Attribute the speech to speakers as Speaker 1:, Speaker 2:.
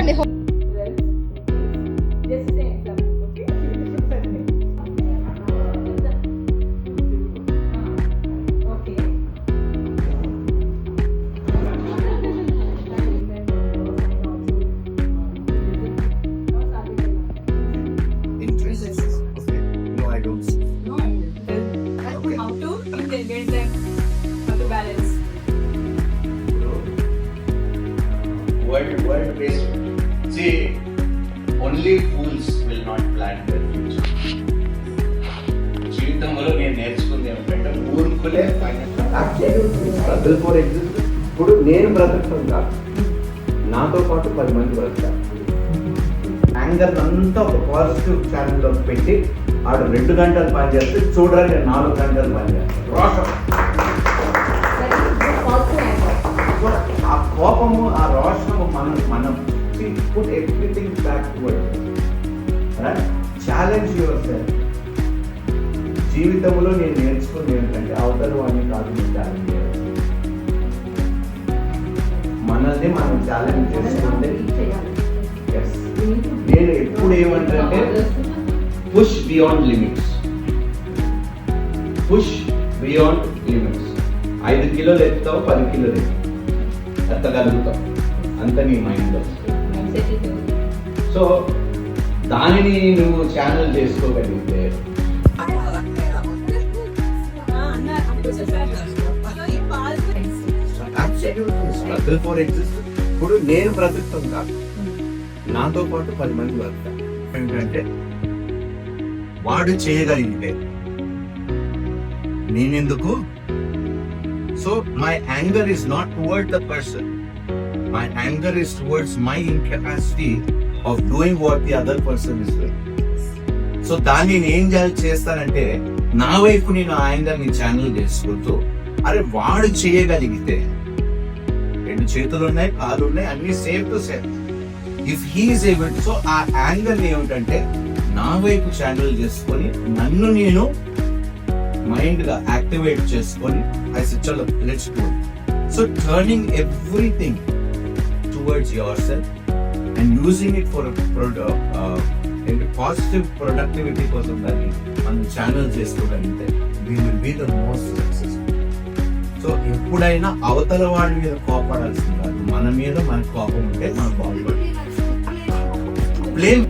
Speaker 1: చెప్పండి.
Speaker 2: World based. See, only fools will not plan their future. జీవితంలో నేను నేర్చుకుంది ఏమిటంటే ఊరుకులే
Speaker 3: స్ట్రగుల్ ఫర్ ఎగ్జిస్ట్. ఇప్పుడు నేను బ్రతకడం కాదు, నాతో పాటు 10 మంది బ్రతకాలి. యాంగర్ అంతా ఒక పాజిటివ్ ఛానల్లో పెట్టి ఆడు 2 గంటలు పని చేస్తే చూడరా నేను 4 గంటలు పని చేస్తాను. రోషం, ఆ కోపము, ఆ రోషము మనం put everything back towards right. Challenge yourself. జీవితంలో నేను నేర్చుకుంది ఏంటంటే అవతల వాడిని కాదు ఛాలెంజ్ చేయాలి, మనల్ని మనం ఛాలెంజ్ చేసుకుంటే. నేను ఎప్పుడు ఏమంటే push beyond limits, push beyond limits. 5 కిలోలు ఎత్తుతావు, 10 కిలోలు ఎత్తగలుగుతావు, అంత నీ మైండ్లో. సో దానిని నువ్వు ఛానల్ చేసుకోగలిగితే స్ట్రగుల్ ఫర్ ఎగ్జిస్ట్. ఇప్పుడు నేను బ్రతుకుతాం కాదు, నాతో పాటు 10 మంది బ్రతుకుతారు. ఏంటంటే వాడు చేయగలిగితే నేనెందుకు? So my anger is not towards the person, my anger is towards my incapacity of doing what the other person is doing. So దాన్ని నేను చేస్తానంటే నా వైపు నేను ఆ యాంగర్ని ఛానల్ చేసుకుంటూ, అరే వాడు చేయగలిగితే 2 చేతులు ఉన్నాయి, కాళ్ళు ఉన్నాయి, అన్ని safe to safe. If he is able, so ఆ యాంగర్ని ఏమిటంటే నా వైపు ఛానల్ చేసుకొని నన్ను నేను మైండ్ గా యాక్టివేట్ చేసుకొని ఐ సెడ్ చలో let's do. So turning everything towards yourself and using it for a positive productivity కోసం దాన్ని మనం ఛానల్ చేసుకోగలిగితే we will be the most successful. So ఎప్పుడైనా అవతల వాడి మీద కోపడాల్సింది కాదు, మన మీద మనకు కోపం ఉంటే మనం బాగుపడాలి. బ్లేమ్